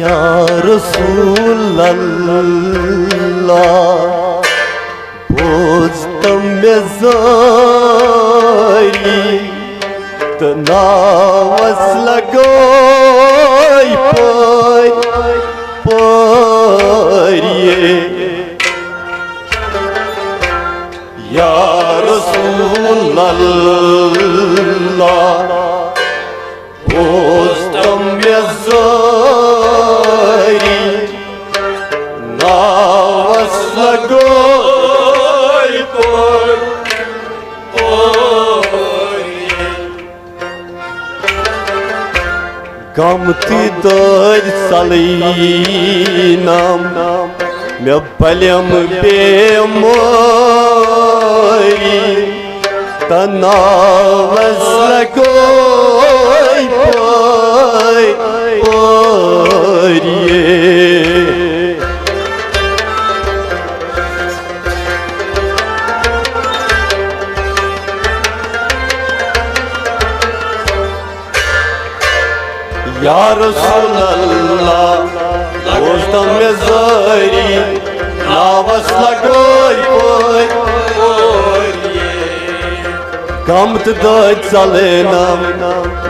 Ya Resulallah, bozdım mezari, tnavas lagay pariye. Ya Resulallah, bozdım mezari, tnavas lagay pariye. Gamti dad salinam, me palem bemari, tanavas lagay pariye. Ya Resulallah, bozdım mezari, navas lagay pariye. Gamt dad salinam,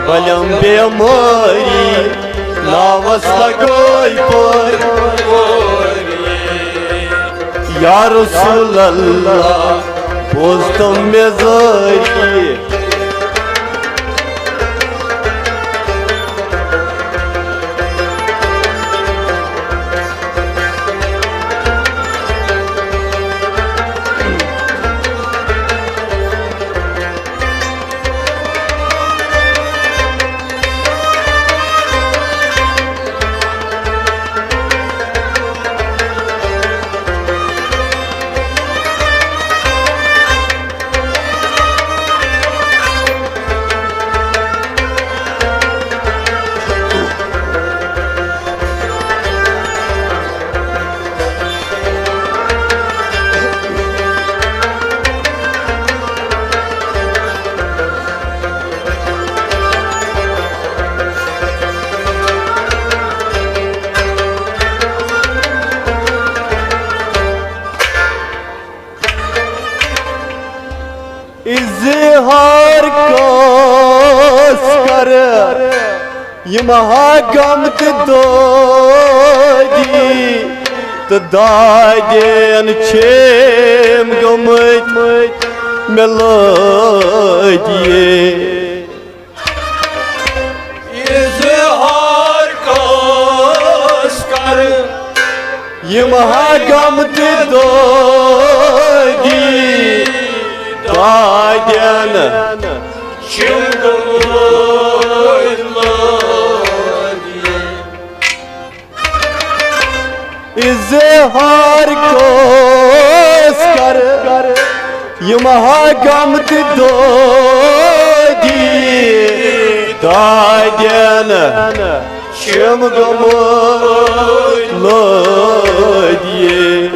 palem bemari, navas lagay pariye. Ya Resulallah, bozdım mezari. İzhar kas kar yemaha gamt dodi tadadyen çem gamit melodiye. İzhar kas kar yemaha gamt dodi Dayan İzhar koskar Yamaha gamt dodi Dayan Şemgamolodiye.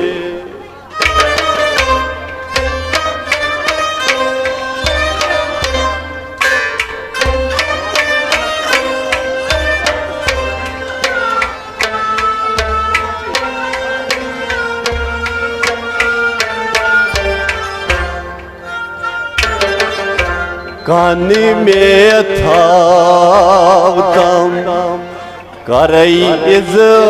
Kani में थावतम करई इजहारी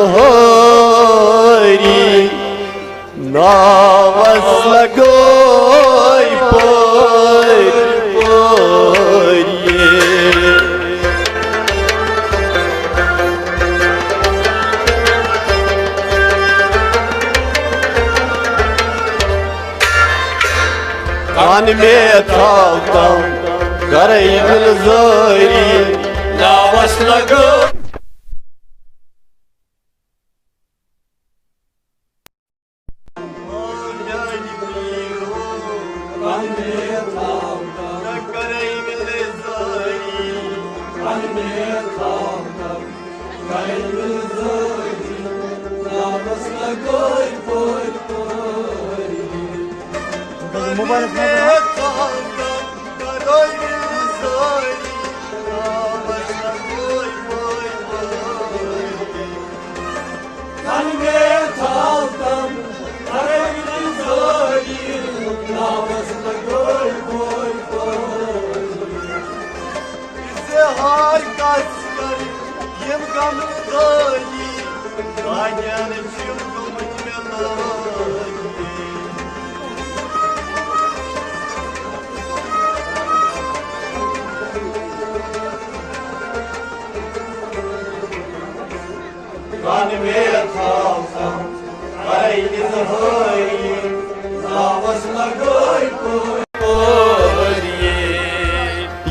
नावस लगोई परिये. Kani में थावतम करई दिलजारी नावस लगो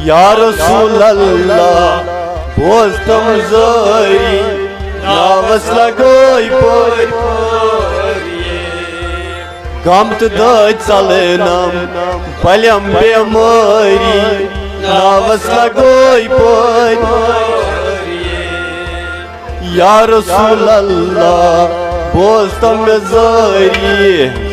Ya Rasulallah, bostam zori, navas lagoj por Gamt doj calenam, paljam bemori, navas lagoj por Ya Rasulallah, bostam zori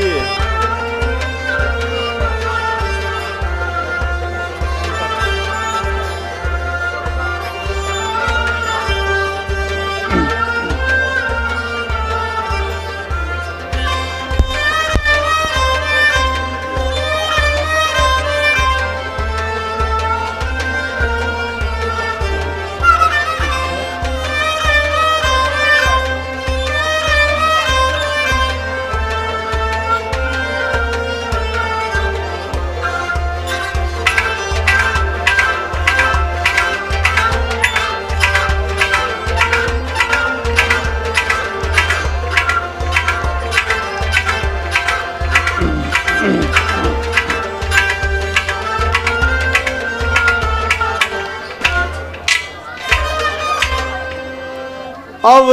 Av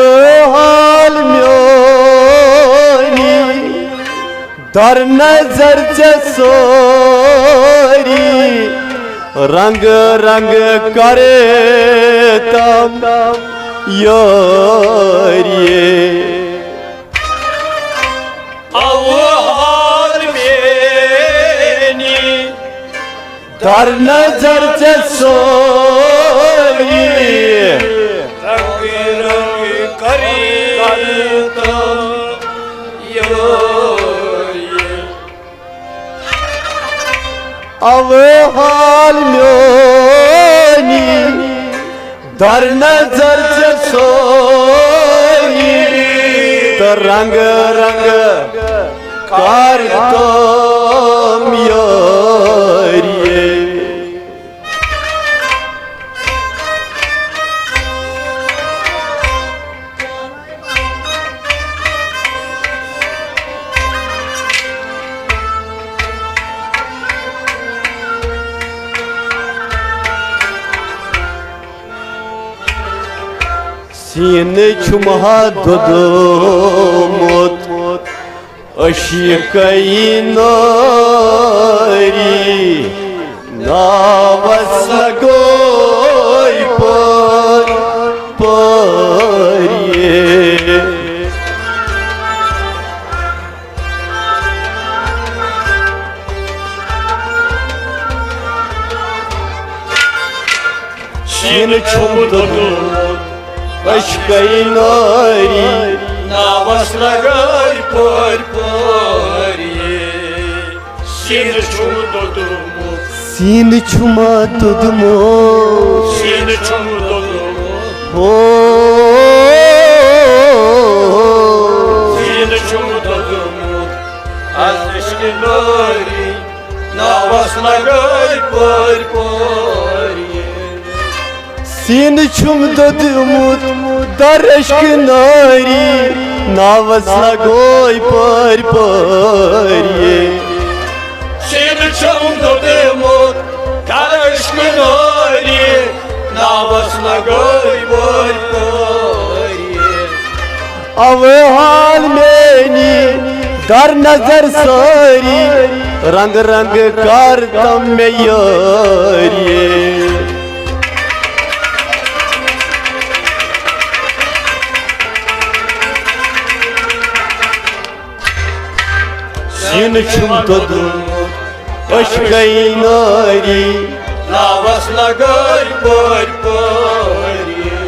hal myoni dar nazar jasori rang rang kare tam yoriye Av hal myoni dar nazar jasori Av hal myoni dar nazar jasori rang rang kartam yoriye Sine çumha dodumut Aşikayinari Navasagoy pariye Sine çumha dodumut Aşkayinari Navasлагай порпорье Сine çumu dodumu Sine çuma dodumu Sine çumu dodumu Sine çumu dodumu Azdeşkinari Navasлагай порпорье Sine çum dodumut dar aşkınari Navasлагай porporiye Sine çum dodumut dar aşkınari Navasлагай porporiye Av hal meni dar nazar sari Rang rang kartam me yariye Sine çum dodumut aşkayinari Navasлагай porporiye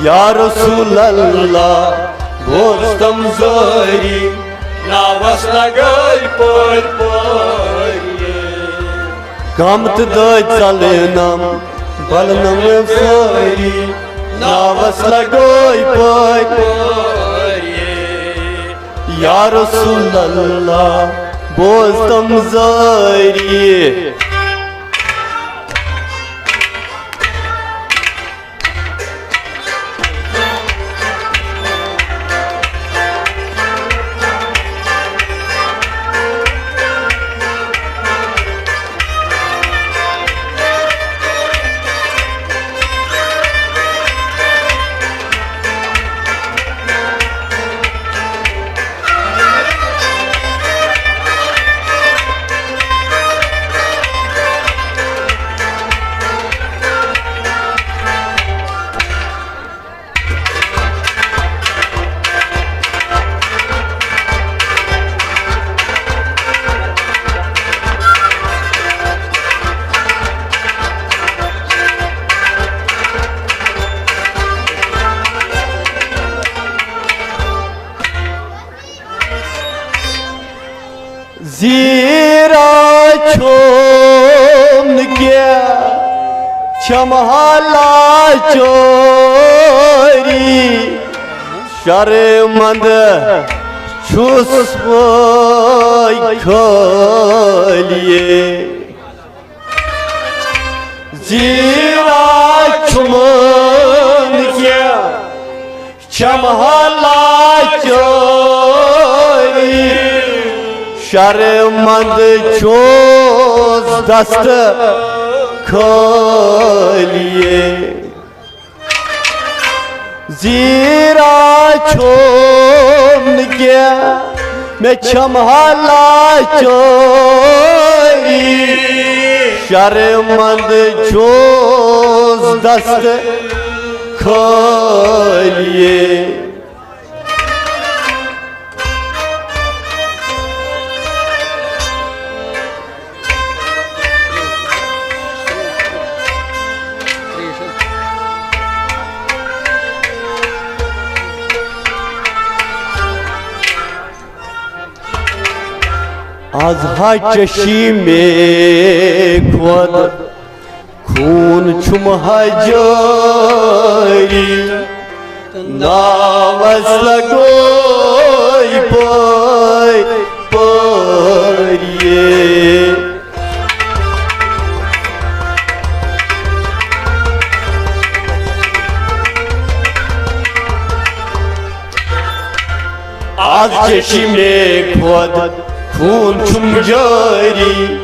Ya Rasulallah bostam zori Navasлагай porporiye Gamt doj calenam balnam zori navas lagoy poy Ya Resulallah bozdum zari Zira çom ke çamhala çori şarmand çus boy koliye Zira çom ke çamhala çori şarmand çoz dastı koliye Zira çomge me çamhala çori şarmand çoz dastı koliye Az ha çeşime kod Khun çum hacari Navas lagoy poy poye Az çeşime kod Khun chum jari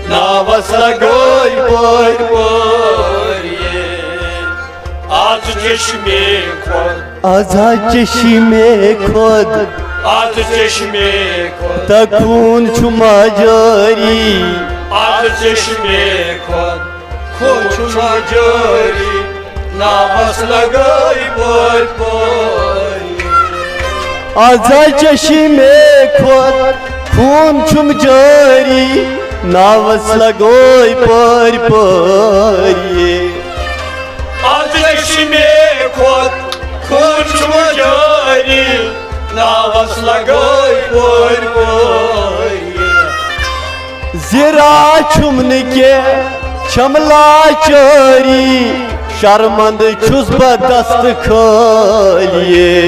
navas lagoy poy poye Az çeşme khod Az çeşme khod Az çeşme khod Ta khun chum jari Az çeşme khod Khun chum jari navas lagoy poy poye Az çeşme khod Khun chum jari navas lagoy por porye Az çeşme khod khun chum jari navas lagoy por porye Zira chumne ke chamla chori sharmand chus badast kholiye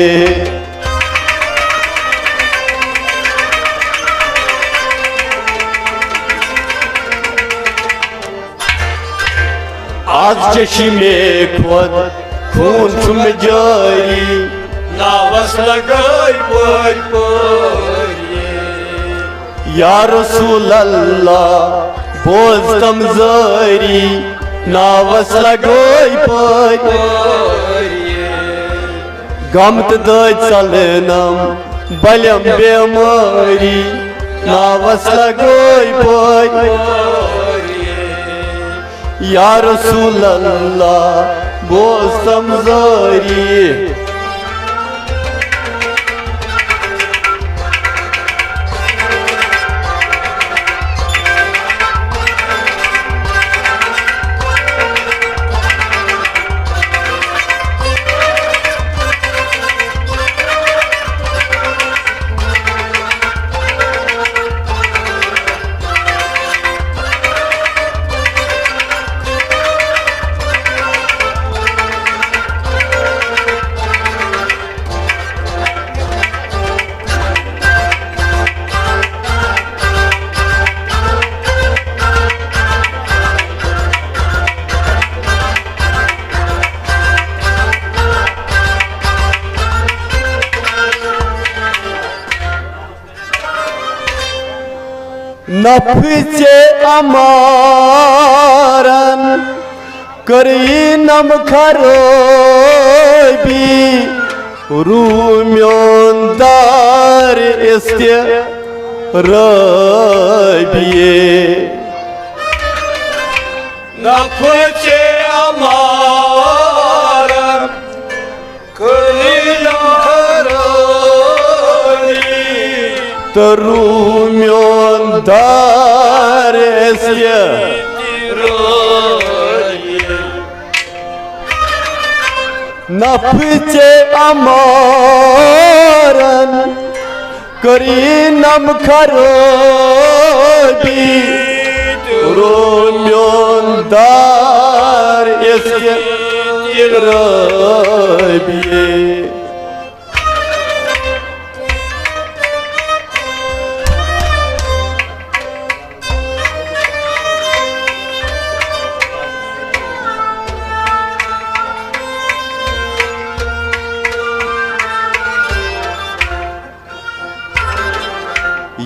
Az çeşime kod khun chum jari navas lagoy por porye Ya Resulallah bozdum zari navas lagoy por porye Gamt döy salnam balam bemari navas lagoy por porye Ya Resulallah bozdum zari नफचे Amaran करी नम खरोबी रूम्योन दार इस्ते रबिये नफचे अमारन करी नम खरोबी रूम्योन दार इस्ते नफचे अमारन करी नम खरोबी रोम्योन दार इस्ते रबिये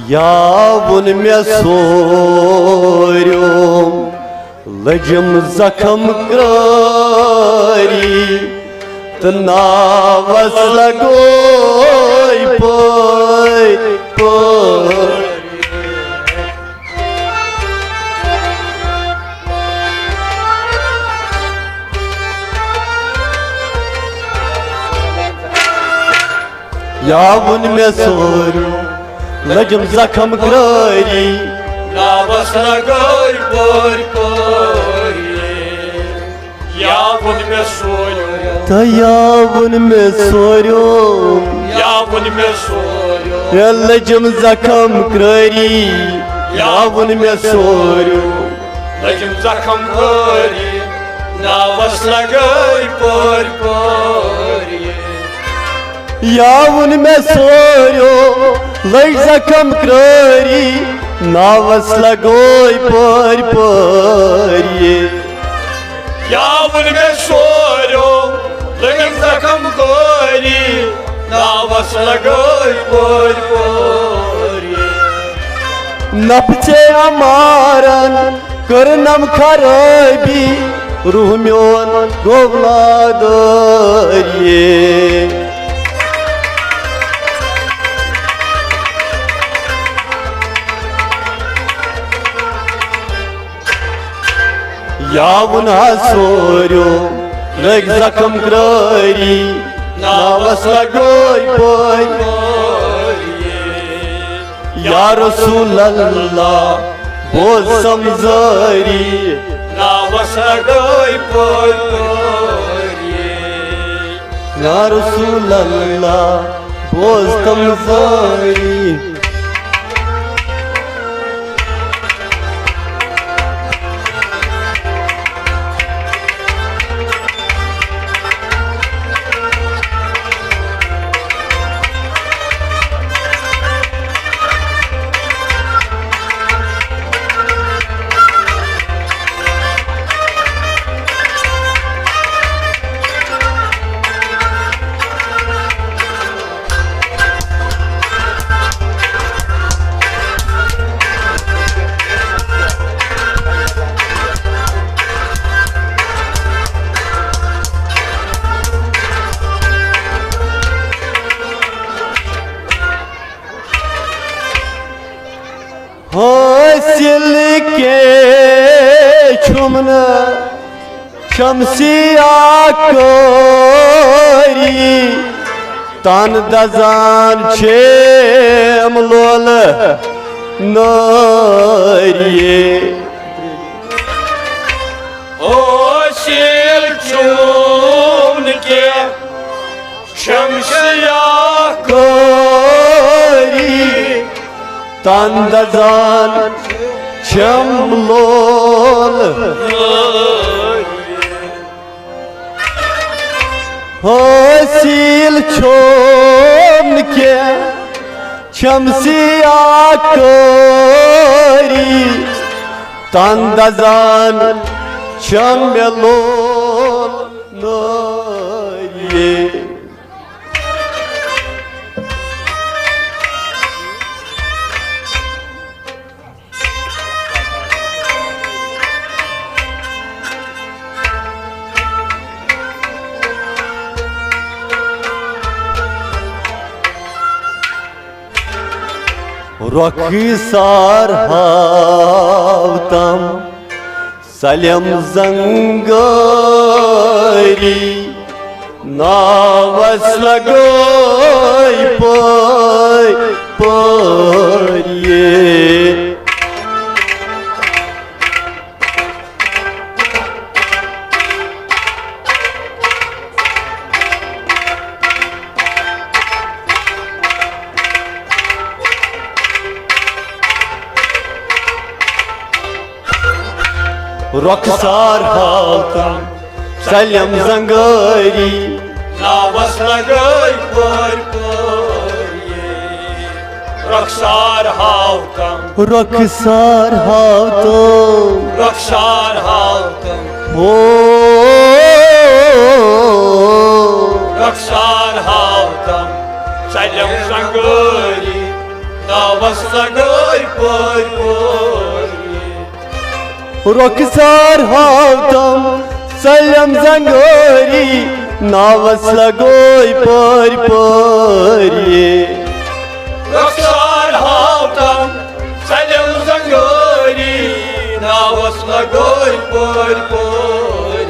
यावुन में सोर्योम लजम जखम कारी तनावस लगोई पोई पोई यावुन में सोर्योम लजम जखम कारी नावस लगोई पोर पोरिये यावुन में सोयो यावुन में सोर्यो यावुन में सोयो लजम जखम कारी यावुन में सोर्यो लजम जखम कारी नावस लगोई पोर पोरिये यावुन में सोर्यो लज जखम कारी नावस लगोई पोर पोरिये यावुन में सोयो लजम जखम कारी नावस लगोई पोर पोरिये नफचे अमारन करनम खरोबी रूम्योन गोवलादरिये यावुन सोर्यो लग जखम कारी नावस लगोई पोई या रसूल अल्लाह बोल समझरी नावस लगोई पोई या रसूल अल्लाह बोल समझरी हासिल के छुमन शमसिया कोरी तान दजान छेम लोल नरिये हासिल छुमन के शमसिया कोरी तंदजान चमलोल हासिल छोम के शमसिया कोरी तंदजान चमलोल नरिये Rokhisar havtam Salem zangari Navas lagoy poy poye Rokhisar havtam Salem zangari Navas lagoy poy poye Rokhisar havtam Rokhisar havtam Rokhisar havtam Rokhisar havtam Salem zangari Navas lagoy poy poye Rokhisar havtam Salem zangari Navas lagoy poy poye Rokhisar havtam Salem zangari Navas lagoy poy poye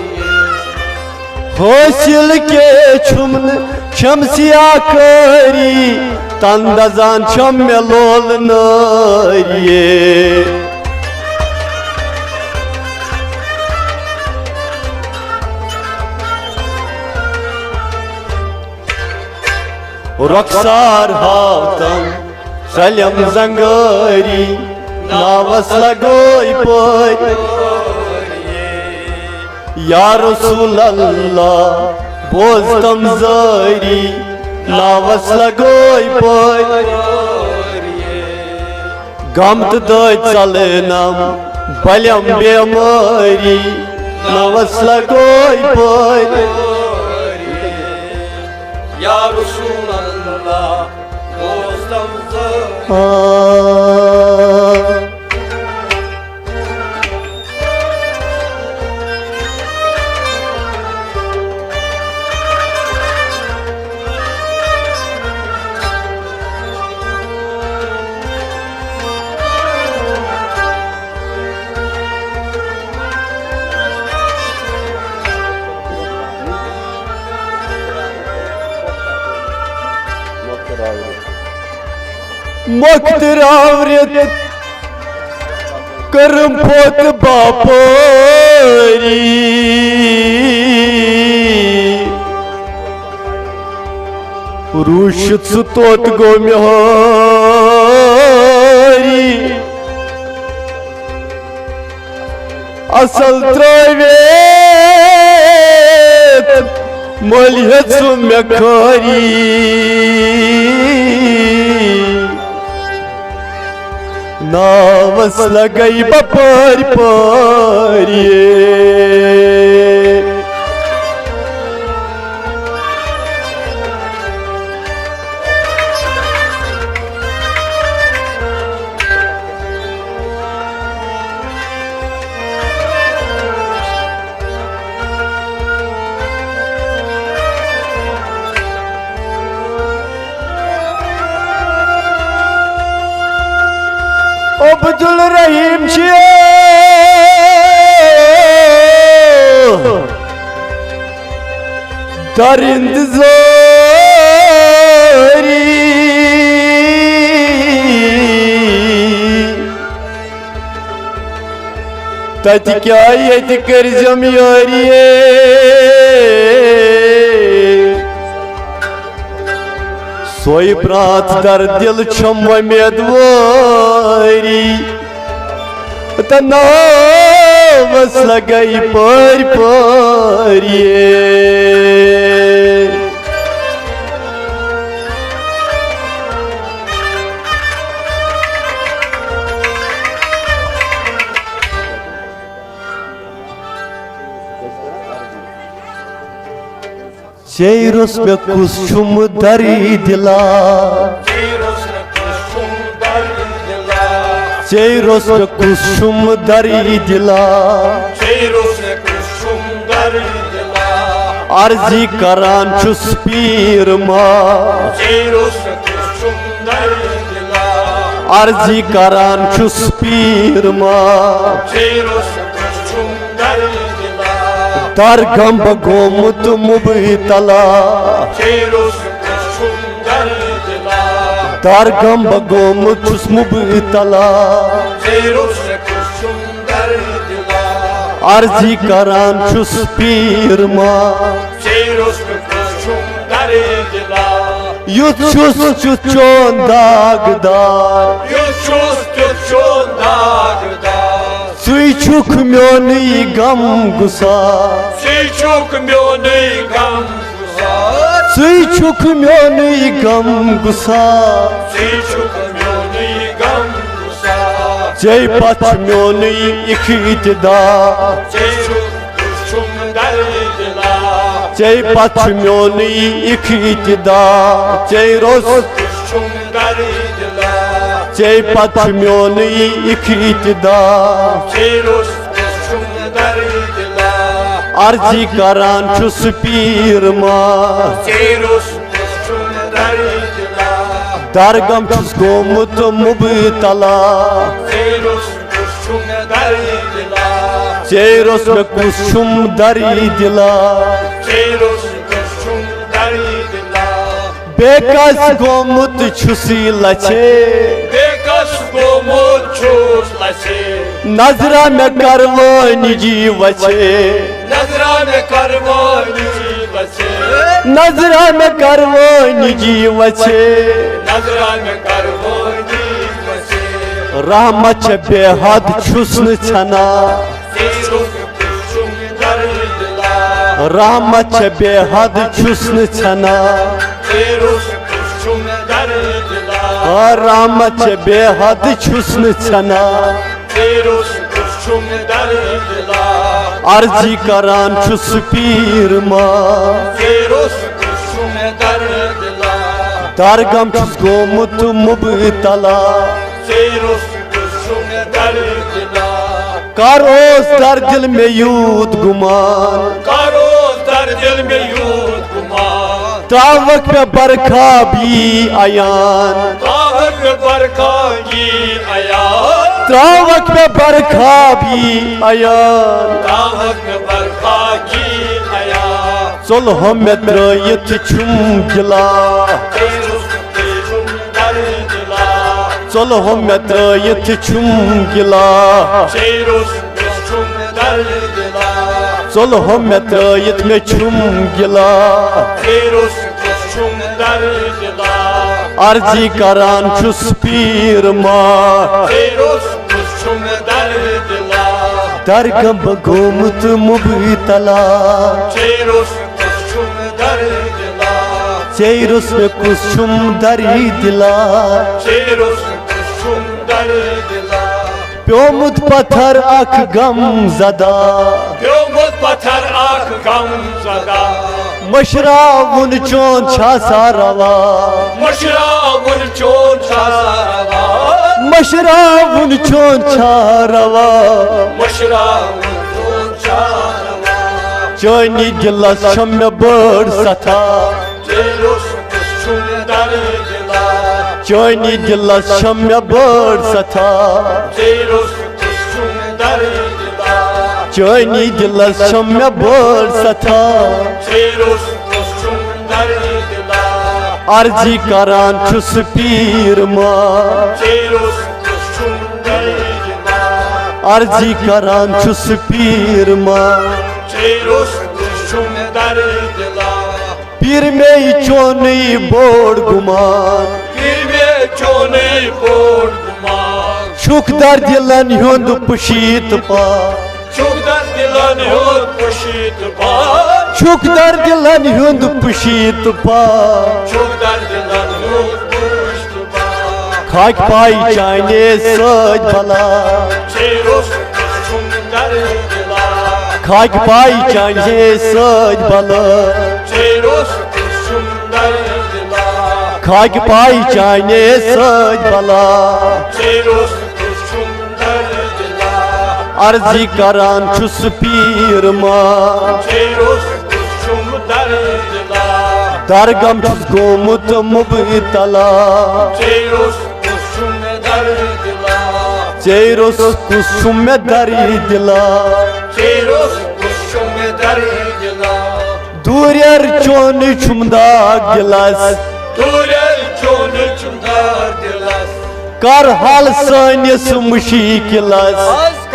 Hosil ke çumn şemsiya kari Tandazan çam melol nariye Rokhisar havtam Salem zangari Navas lagoy poy Ya Rasulallah Boztam zari Navas lagoy poy Gamt doy çalınam Balem bemari Navas lagoy poy Ya Resulallah Boztamızı Moktir avret Karım pot bapari Ruşit sutot gomihari Asal travet Maliyet sumekari Navas lagay papar pariye Abdul Rahim dar intizari Tatikayet karzam yariye Soy prat dar dil chamva medvari Tanavas lagay par pariye Çeyros me kusçum dari dila Çeyros me kusçum dari dila Arzi karan çus pirma अर्जी करान छुस पीर मा Çeyrus kuşçum derdila दरगम गोमुत मुबतला Çeyrus kuşçum derdila दरगम गोमुत छुस मुबतला Çeyrus kuşçum derdila अर्जी करान छुस पीर मा Çeyrus kuşçum derdila युत छुस चुचोन दागदार Yuçuz tüçün dağda सुई छुक म्योनी गम गुसा Çiçuk miyonu gam kuzar सुई छुक म्योनी गम गुसा Çiçuk miyonu gam kuzar जय पथ म्योनी इख्तिदा Çeyrus kuşçum derdila जय पथ म्योनी इख्तिदा जय रोज Kuşçum derdila जय पथ म्योनी इख्तिदा Çeyrus kuşçum derdila अर्जी करान छुस पीर मा Çeyrus kuşçum derdila दरगम छुस गोमुत मुबतला Çeyrus kuşçum derdila जय रोस में कुसुम दरी दिला Çeyrus kuşçum derdila बेकस गोमुत छुसी लछे Bekas gomut çuzlası नजरा में करवो निजी वछे Nazrane karvani base नजरा में करवो निजी वछे Nazrane karvani base रहमत बेहद छुस्न छना Çeyrus kuşçum derdila रहमत बेहद छुस्न छना Çeyrus kuşçum derdila रहमत बेहद छुस्न छना Çeyrus kuşçum derdila अर्जी करान छुस पीर मा Çeyrus kuşçum derdila दरगम छुस गोमुत मुबतला Çeyrus kuşçum derdila कारोस दर दिल में यूद गुमान Karoz dar dil में यूद कुमार तावक पे बरखा भी आयान तावक बरखा की आया तावक पे बरखा भी आयान तावक बरखा की आया सुलह में त्रयत छुम गिला Çeyrus kuşçum derdila सुलह में त्रयत छुम गिला Çeyrus kuşçum derdila सुलह में त्रयत में छुम गिला Çeyrus kuşçum derdila अर्जी करान छुस पीर मा Çeyrus kuşçum derdila दरगम गोमुत मुबतला Çeyrus kuşçum derdila चेरुस में कुसुम दरी दिला Çeyrus kuşçum derdila प्योमुत पत्थर अख गम जदा Gömut batar ak gamzada मशराउन चोन छा सारवा Mışravun çon çarava मशराउन चोन छा रवा Mışravun çon çarava चोनी गिलस छम बड़ सथा Çeyrus kuşçum derdila चोनी गिलस छम बड़ सथा Çeyrus kuşçum derdila चोनी गिलस छम बड़ सथा Çeyrus kuşçum derdila अर्जी करान छुस पीर मा Çeyrus kuşçum derdila अर्जी करान छुस पीर मा Çeyrus kuşçum derdila पीर में चोनी बोड़ गुमान Girme çoni borduma छुक दर दिलन हुंद पुशीत पा Çok derdilan yok poşit ba छुक दर दिलन हुंद पुशीत पा Çok derdilan yok poşit ba खाक पाई चाइने सज भला Çeyrus kuşçum derdila खाक पाई चाइने सज भला Çeyrus kuşçum derdila खाक पाई चाइने सज भला Çeyrus kuşçum derdila अर्जी करान छुस पीर मा Çeyrus kuşçum derdila दरगम छुस गोमुत मुबतला Çeyrus kuşçum derdila चेरोस कुसुम में दरी दिला Çeyros kuşum deri dila दूरियर चोन छुमदा गिलास Durer çonu çundar dilas कर हाल सानिस मुशीकिलास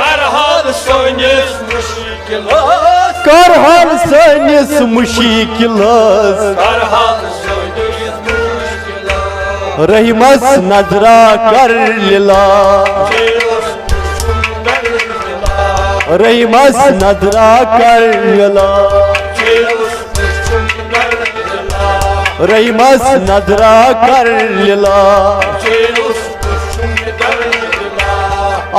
Karhal soynis müşkilas कर हाल सानिस मुशीकिलास Karhal soynis müşkilas रहीमस नजरा कर लीला Çeyros kuşum deri dila रहीमस नजरा कर लीला Çeyros kuşum deri dila रहीमस नजरा कर लीला Çeyros kuşum deri dila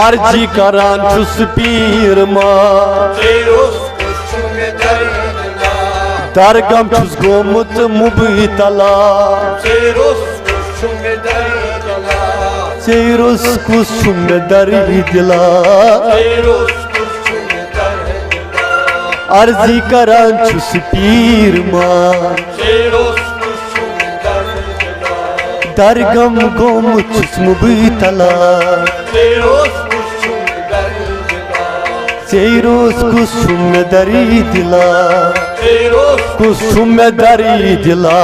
अर्जी करान छुस पीर मां Çeyros kuşum deri dila दरगम छुस गोमुत मुबतला Çeyros kuşum deri dila चेरोस कुसुम में दरी दिला Çeyros kuşum deri dila अर्जी करान छुस पीर मां Çeyros kuşum deri dila दरगम गोमुत छुस मुबतला Çeyros kuşum deri dila चेरोस कुसुम में दरी दिला Çeyros कुसुम में दरी दिला